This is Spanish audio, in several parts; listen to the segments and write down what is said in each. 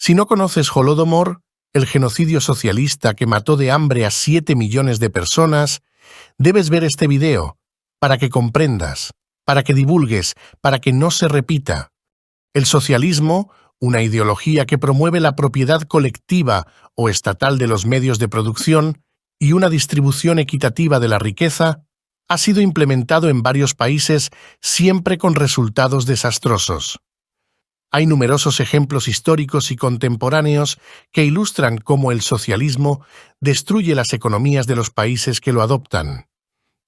Si no conoces Holodomor, el genocidio socialista que mató de hambre a 7 millones de personas, debes ver este video para que comprendas, para que divulgues, para que no se repita. El socialismo, una ideología que promueve la propiedad colectiva o estatal de los medios de producción y una distribución equitativa de la riqueza, ha sido implementado en varios países siempre con resultados desastrosos. Hay numerosos ejemplos históricos y contemporáneos que ilustran cómo el socialismo destruye las economías de los países que lo adoptan.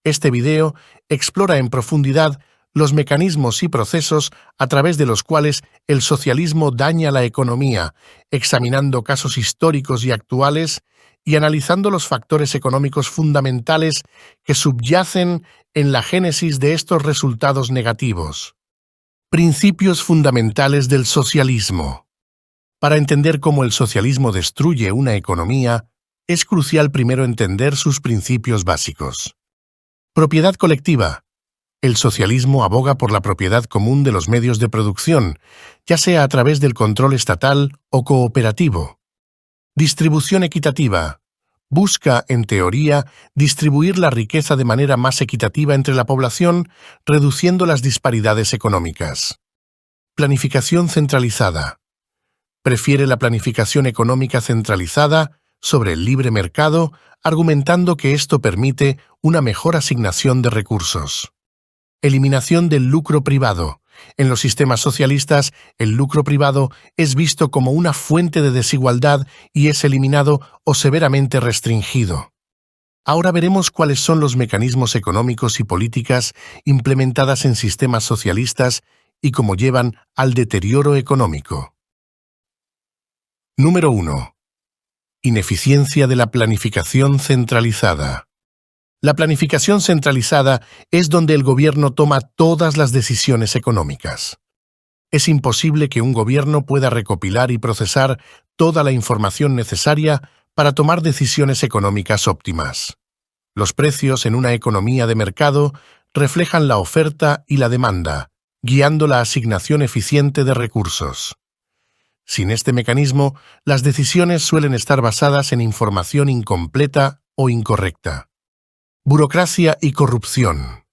Este video explora en profundidad los mecanismos y procesos a través de los cuales el socialismo daña la economía, examinando casos históricos y actuales y analizando los factores económicos fundamentales que subyacen en la génesis de estos resultados negativos. Principios fundamentales del socialismo. Para entender cómo el socialismo destruye una economía, es crucial primero entender sus principios básicos. Propiedad colectiva. El socialismo aboga por la propiedad común de los medios de producción, ya sea a través del control estatal o cooperativo. Distribución equitativa. Busca, en teoría, distribuir la riqueza de manera más equitativa entre la población, reduciendo las disparidades económicas. Planificación centralizada. Prefiere la planificación económica centralizada sobre el libre mercado, argumentando que esto permite una mejor asignación de recursos. Eliminación del lucro privado. En los sistemas socialistas, el lucro privado es visto como una fuente de desigualdad y es eliminado o severamente restringido. Ahora veremos cuáles son los mecanismos económicos y políticas implementadas en sistemas socialistas y cómo llevan al deterioro económico. Número 1. Ineficiencia de la planificación centralizada. La planificación centralizada es donde el gobierno toma todas las decisiones económicas. Es imposible que un gobierno pueda recopilar y procesar toda la información necesaria para tomar decisiones económicas óptimas. Los precios en una economía de mercado reflejan la oferta y la demanda, guiando la asignación eficiente de recursos. Sin este mecanismo, las decisiones suelen estar basadas en información incompleta o incorrecta. Burocracia y corrupción.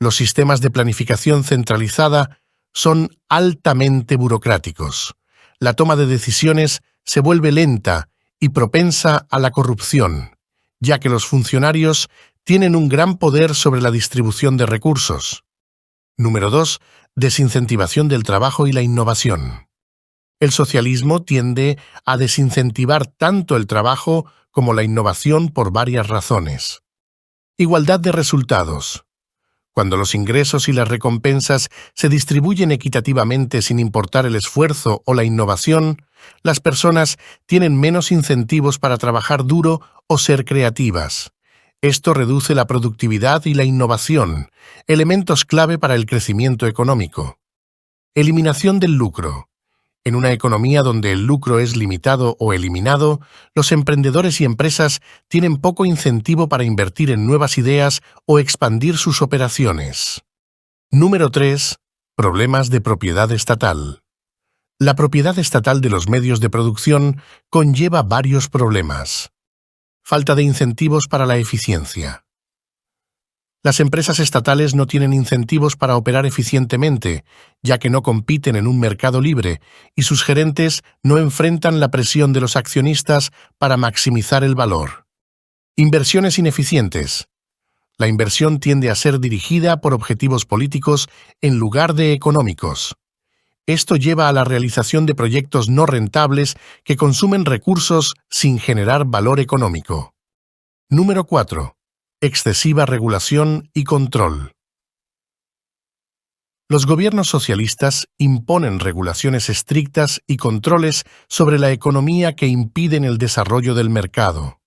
Los sistemas de planificación centralizada son altamente burocráticos. La toma de decisiones se vuelve lenta y propensa a la corrupción, ya que los funcionarios tienen un gran poder sobre la distribución de recursos. Número 2. Desincentivación del trabajo y la innovación. El socialismo tiende a desincentivar tanto el trabajo como la innovación por varias razones. Igualdad de resultados. Cuando los ingresos y las recompensas se distribuyen equitativamente sin importar el esfuerzo o la innovación, las personas tienen menos incentivos para trabajar duro o ser creativas. Esto reduce la productividad y la innovación, elementos clave para el crecimiento económico. Eliminación del lucro. En una economía donde el lucro es limitado o eliminado, los emprendedores y empresas tienen poco incentivo para invertir en nuevas ideas o expandir sus operaciones. Número 3. Problemas de propiedad estatal. La propiedad estatal de los medios de producción conlleva varios problemas. Falta de incentivos para la eficiencia. Las empresas estatales no tienen incentivos para operar eficientemente, ya que no compiten en un mercado libre, y sus gerentes no enfrentan la presión de los accionistas para maximizar el valor. Inversiones ineficientes. La inversión tiende a ser dirigida por objetivos políticos en lugar de económicos. Esto lleva a la realización de proyectos no rentables que consumen recursos sin generar valor económico. Número 4. Excesiva regulación y control. Los gobiernos socialistas imponen regulaciones estrictas y controles sobre la economía que impiden el desarrollo del mercado.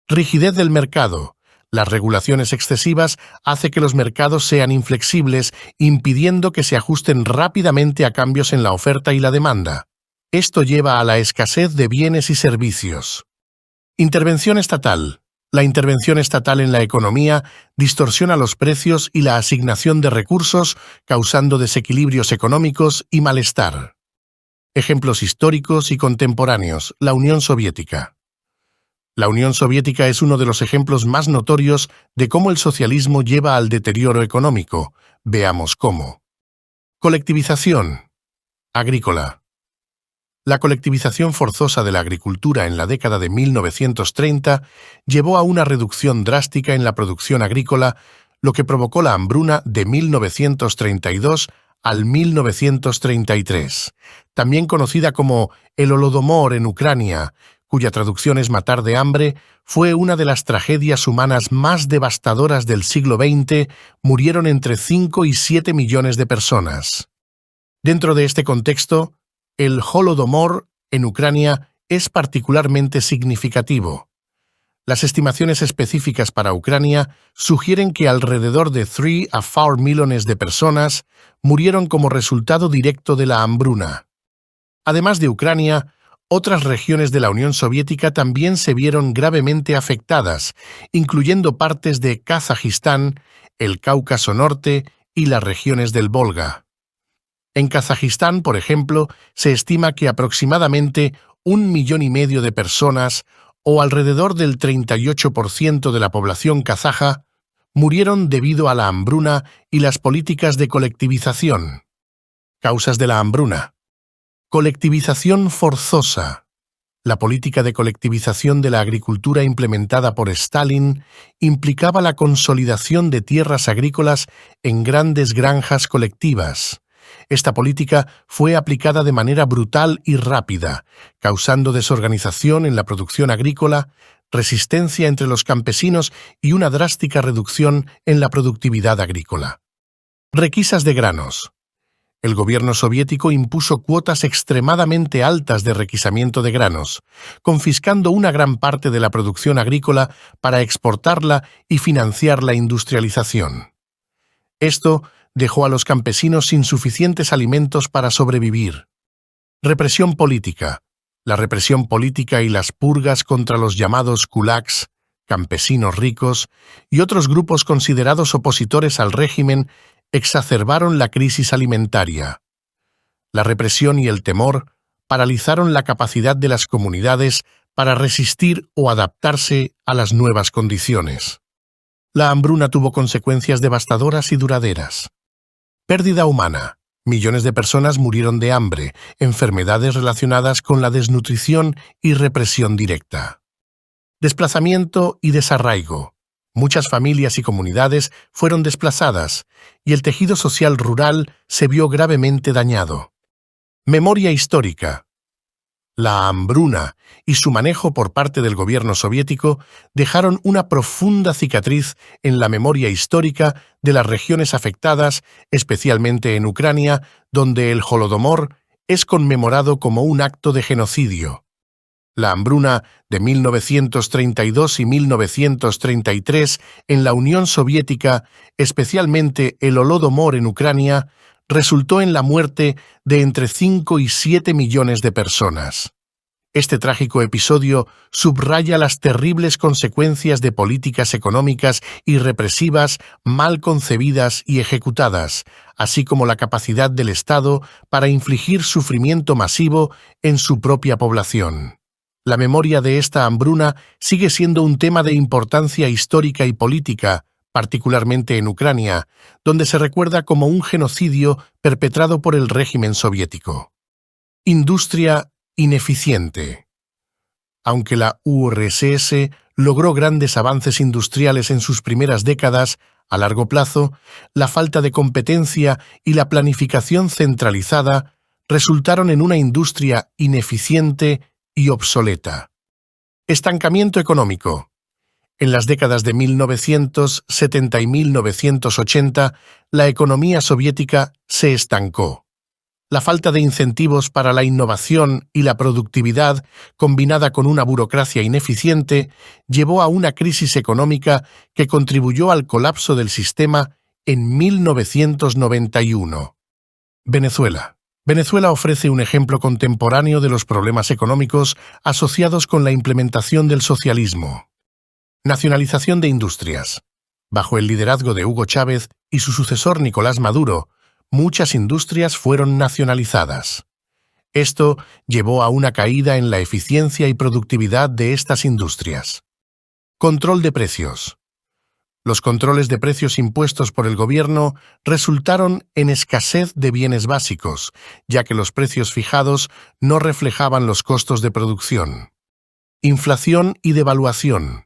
Rigidez del mercado. Las regulaciones excesivas hacen que los mercados sean inflexibles, impidiendo que se ajusten rápidamente a cambios en la oferta y la demanda. Esto lleva a la escasez de bienes y servicios. Intervención estatal. La intervención estatal en la economía distorsiona los precios y la asignación de recursos, causando desequilibrios económicos y malestar. Ejemplos históricos y contemporáneos. La Unión Soviética. La Unión Soviética es uno de los ejemplos más notorios de cómo el socialismo lleva al deterioro económico. Veamos cómo. Colectivización agrícola. La colectivización forzosa de la agricultura en la década de 1930 llevó a una reducción drástica en la producción agrícola, lo que provocó la hambruna de 1932 al 1933, también conocida como el Holodomor en Ucrania, cuya traducción es matar de hambre. Fue una de las tragedias humanas más devastadoras del siglo XX. Murieron entre 5 y 7 millones de personas. Dentro de este contexto, el Holodomor en Ucrania es particularmente significativo. Las estimaciones específicas para Ucrania sugieren que alrededor de 3 a 4 millones de personas murieron como resultado directo de la hambruna. Además de Ucrania, otras regiones de la Unión Soviética también se vieron gravemente afectadas, incluyendo partes de Kazajistán, el Cáucaso Norte y las regiones del Volga. En Kazajistán, por ejemplo, se estima que aproximadamente 1,5 millones de personas, o alrededor del 38% de la población kazaja, murieron debido a la hambruna y las políticas de colectivización. Causas de la hambruna. Colectivización forzosa. La política de colectivización de la agricultura implementada por Stalin implicaba la consolidación de tierras agrícolas en grandes granjas colectivas. Esta política fue aplicada de manera brutal y rápida, causando desorganización en la producción agrícola, resistencia entre los campesinos y una drástica reducción en la productividad agrícola. Requisas de granos. El gobierno soviético impuso cuotas extremadamente altas de requisamiento de granos, confiscando una gran parte de la producción agrícola para exportarla y financiar la industrialización. Esto dejó a los campesinos sin suficientes alimentos para sobrevivir. Represión política. La represión política y las purgas contra los llamados kulaks, campesinos ricos, y otros grupos considerados opositores al régimen exacerbaron la crisis alimentaria. La represión y el temor paralizaron la capacidad de las comunidades para resistir o adaptarse a las nuevas condiciones. La hambruna tuvo consecuencias devastadoras y duraderas. Pérdida humana. Millones de personas murieron de hambre, enfermedades relacionadas con la desnutrición y represión directa. Desplazamiento y desarraigo. Muchas familias y comunidades fueron desplazadas y el tejido social rural se vio gravemente dañado. Memoria histórica. La hambruna y su manejo por parte del gobierno soviético dejaron una profunda cicatriz en la memoria histórica de las regiones afectadas, especialmente en Ucrania, donde el Holodomor es conmemorado como un acto de genocidio. La hambruna de 1932 y 1933 en la Unión Soviética, especialmente el Holodomor en Ucrania, resultó en la muerte de entre 5 y 7 millones de personas. Este trágico episodio subraya las terribles consecuencias de políticas económicas y represivas mal concebidas y ejecutadas, así como la capacidad del Estado para infligir sufrimiento masivo en su propia población. La memoria de esta hambruna sigue siendo un tema de importancia histórica y política, particularmente en Ucrania, donde se recuerda como un genocidio perpetrado por el régimen soviético. Industria ineficiente. Aunque la URSS logró grandes avances industriales en sus primeras décadas, a largo plazo, la falta de competencia y la planificación centralizada resultaron en una industria ineficiente y obsoleta. Estancamiento económico. En las décadas de 1970 y 1980, la economía soviética se estancó. La falta de incentivos para la innovación y la productividad, combinada con una burocracia ineficiente, llevó a una crisis económica que contribuyó al colapso del sistema en 1991. Venezuela. Venezuela ofrece un ejemplo contemporáneo de los problemas económicos asociados con la implementación del socialismo. Nacionalización de industrias. Bajo el liderazgo de Hugo Chávez y su sucesor Nicolás Maduro, muchas industrias fueron nacionalizadas. Esto llevó a una caída en la eficiencia y productividad de estas industrias. Control de precios. Los controles de precios impuestos por el gobierno resultaron en escasez de bienes básicos, ya que los precios fijados no reflejaban los costos de producción. Inflación y devaluación.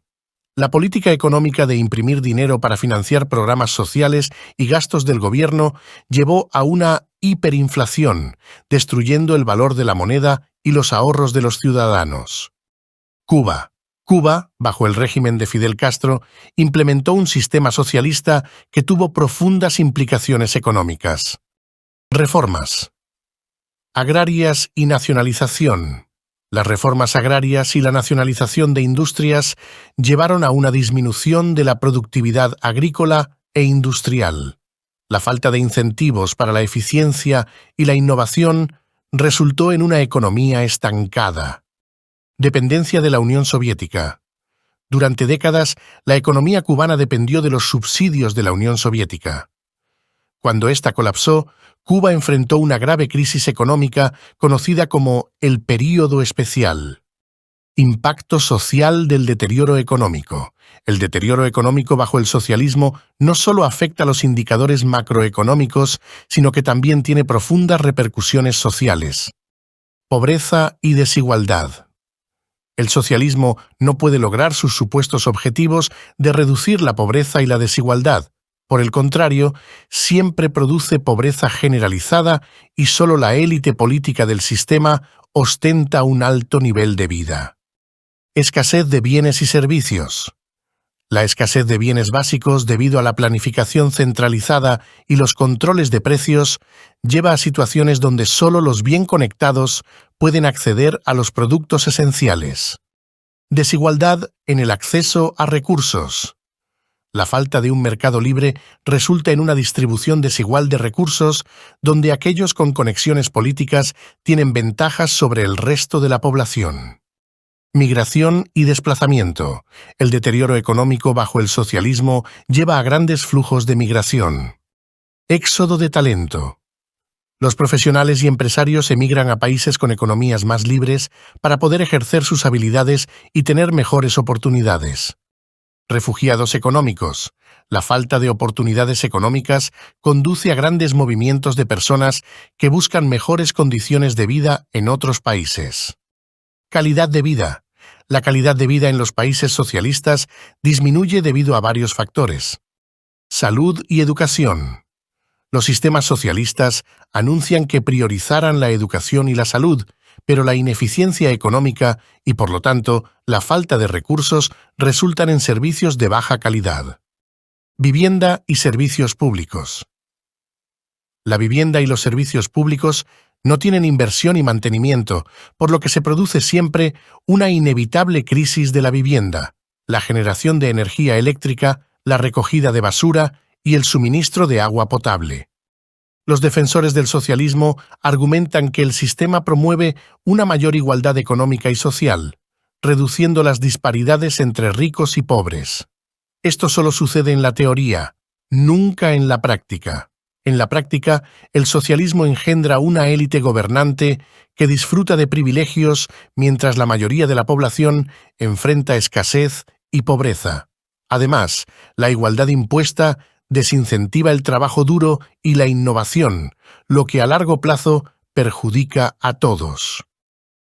La política económica de imprimir dinero para financiar programas sociales y gastos del gobierno llevó a una hiperinflación, destruyendo el valor de la moneda y los ahorros de los ciudadanos. Cuba, bajo el régimen de Fidel Castro, implementó un sistema socialista que tuvo profundas implicaciones económicas. Reformas agrarias y nacionalización. Las reformas agrarias y la nacionalización de industrias llevaron a una disminución de la productividad agrícola e industrial. La falta de incentivos para la eficiencia y la innovación resultó en una economía estancada. Dependencia de la Unión Soviética. Durante décadas, la economía cubana dependió de los subsidios de la Unión Soviética. Cuando ésta colapsó, Cuba enfrentó una grave crisis económica conocida como el Período Especial. Impacto social del deterioro económico. El deterioro económico bajo el socialismo no solo afecta a los indicadores macroeconómicos, sino que también tiene profundas repercusiones sociales. Pobreza y desigualdad. El socialismo no puede lograr sus supuestos objetivos de reducir la pobreza y la desigualdad. Por el contrario, siempre produce pobreza generalizada y solo la élite política del sistema ostenta un alto nivel de vida. Escasez de bienes y servicios. La escasez de bienes básicos debido a la planificación centralizada y los controles de precios lleva a situaciones donde solo los bien conectados pueden acceder a los productos esenciales. Desigualdad en el acceso a recursos. La falta de un mercado libre resulta en una distribución desigual de recursos donde aquellos con conexiones políticas tienen ventajas sobre el resto de la población. Migración y desplazamiento. El deterioro económico bajo el socialismo lleva a grandes flujos de migración. Éxodo de talento. Los profesionales y empresarios emigran a países con economías más libres para poder ejercer sus habilidades y tener mejores oportunidades. Refugiados económicos. La falta de oportunidades económicas conduce a grandes movimientos de personas que buscan mejores condiciones de vida en otros países. Calidad de vida. La calidad de vida en los países socialistas disminuye debido a varios factores. Salud y educación. Los sistemas socialistas anuncian que priorizarán la educación y la salud, pero la ineficiencia económica y, por lo tanto, la falta de recursos resultan en servicios de baja calidad. Vivienda y servicios públicos. La vivienda y los servicios públicos no tienen inversión y mantenimiento, por lo que se produce siempre una inevitable crisis de la vivienda, la generación de energía eléctrica, la recogida de basura y el suministro de agua potable. Los defensores del socialismo argumentan que el sistema promueve una mayor igualdad económica y social, reduciendo las disparidades entre ricos y pobres. Esto solo sucede en la teoría, nunca en la práctica. En la práctica, el socialismo engendra una élite gobernante que disfruta de privilegios mientras la mayoría de la población enfrenta escasez y pobreza. Además, la igualdad impuesta desincentiva el trabajo duro y la innovación, lo que a largo plazo perjudica a todos.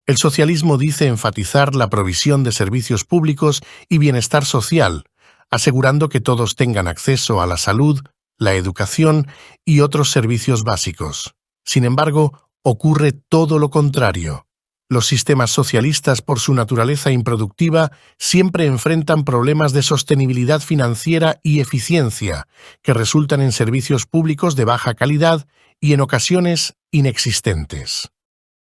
El socialismo dice enfatizar la provisión de servicios públicos y bienestar social, asegurando que todos tengan acceso a la salud, la educación y otros servicios básicos. Sin embargo, ocurre todo lo contrario. Los sistemas socialistas, por su naturaleza improductiva, siempre enfrentan problemas de sostenibilidad financiera y eficiencia, que resultan en servicios públicos de baja calidad y en ocasiones inexistentes.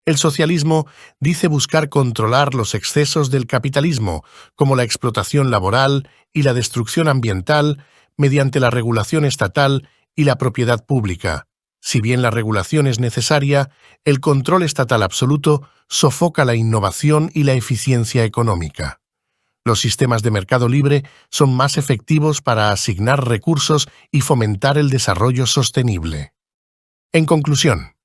El socialismo dice buscar controlar los excesos del capitalismo, como la explotación laboral y la destrucción ambiental, mediante la regulación estatal y la propiedad pública. Si bien la regulación es necesaria, el control estatal absoluto sofoca la innovación y la eficiencia económica. Los sistemas de mercado libre son más efectivos para asignar recursos y fomentar el desarrollo sostenible. En conclusión,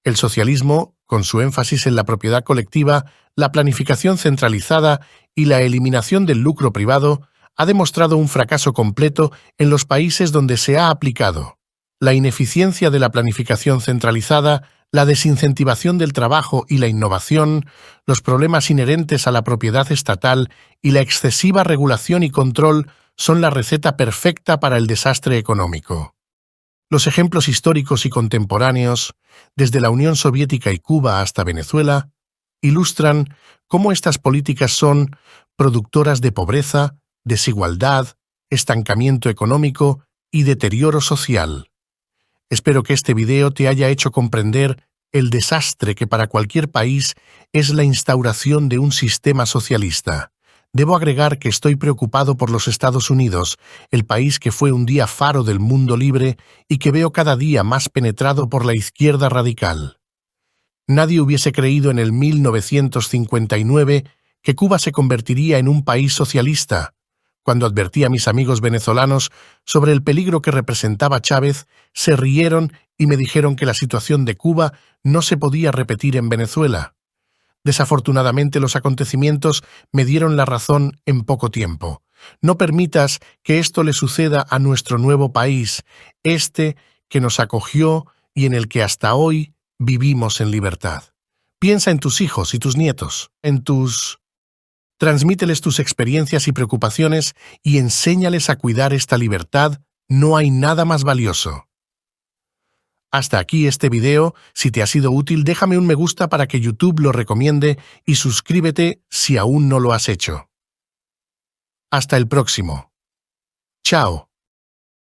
el socialismo, Con su énfasis en la propiedad colectiva, la planificación centralizada y la eliminación del lucro privado, ha demostrado un fracaso completo en los países donde se ha aplicado. La ineficiencia de la planificación centralizada, la desincentivación del trabajo y la innovación, los problemas inherentes a la propiedad estatal y la excesiva regulación y control son la receta perfecta para el desastre económico. Los ejemplos históricos y contemporáneos, desde la Unión Soviética y Cuba hasta Venezuela, ilustran cómo estas políticas son productoras de pobreza, desigualdad, estancamiento económico y deterioro social. Espero que este video te haya hecho comprender el desastre que para cualquier país es la instauración de un sistema socialista. Debo agregar que estoy preocupado por los Estados Unidos, el país que fue un día faro del mundo libre y que veo cada día más penetrado por la izquierda radical. Nadie hubiese creído en el 1959 que Cuba se convertiría en un país socialista. Cuando advertí a mis amigos venezolanos sobre el peligro que representaba Chávez, se rieron y me dijeron que la situación de Cuba no se podía repetir en Venezuela. Desafortunadamente, los acontecimientos me dieron la razón en poco tiempo. No permitas que esto le suceda a nuestro nuevo país, este que nos acogió y en el que hasta hoy vivimos en libertad. Piensa en tus hijos y tus nietos, Transmíteles tus experiencias y preocupaciones y enséñales a cuidar esta libertad. No hay nada más valioso. Hasta aquí este video. Si te ha sido útil, déjame un me gusta para que YouTube lo recomiende y suscríbete si aún no lo has hecho. Hasta el próximo. Chao.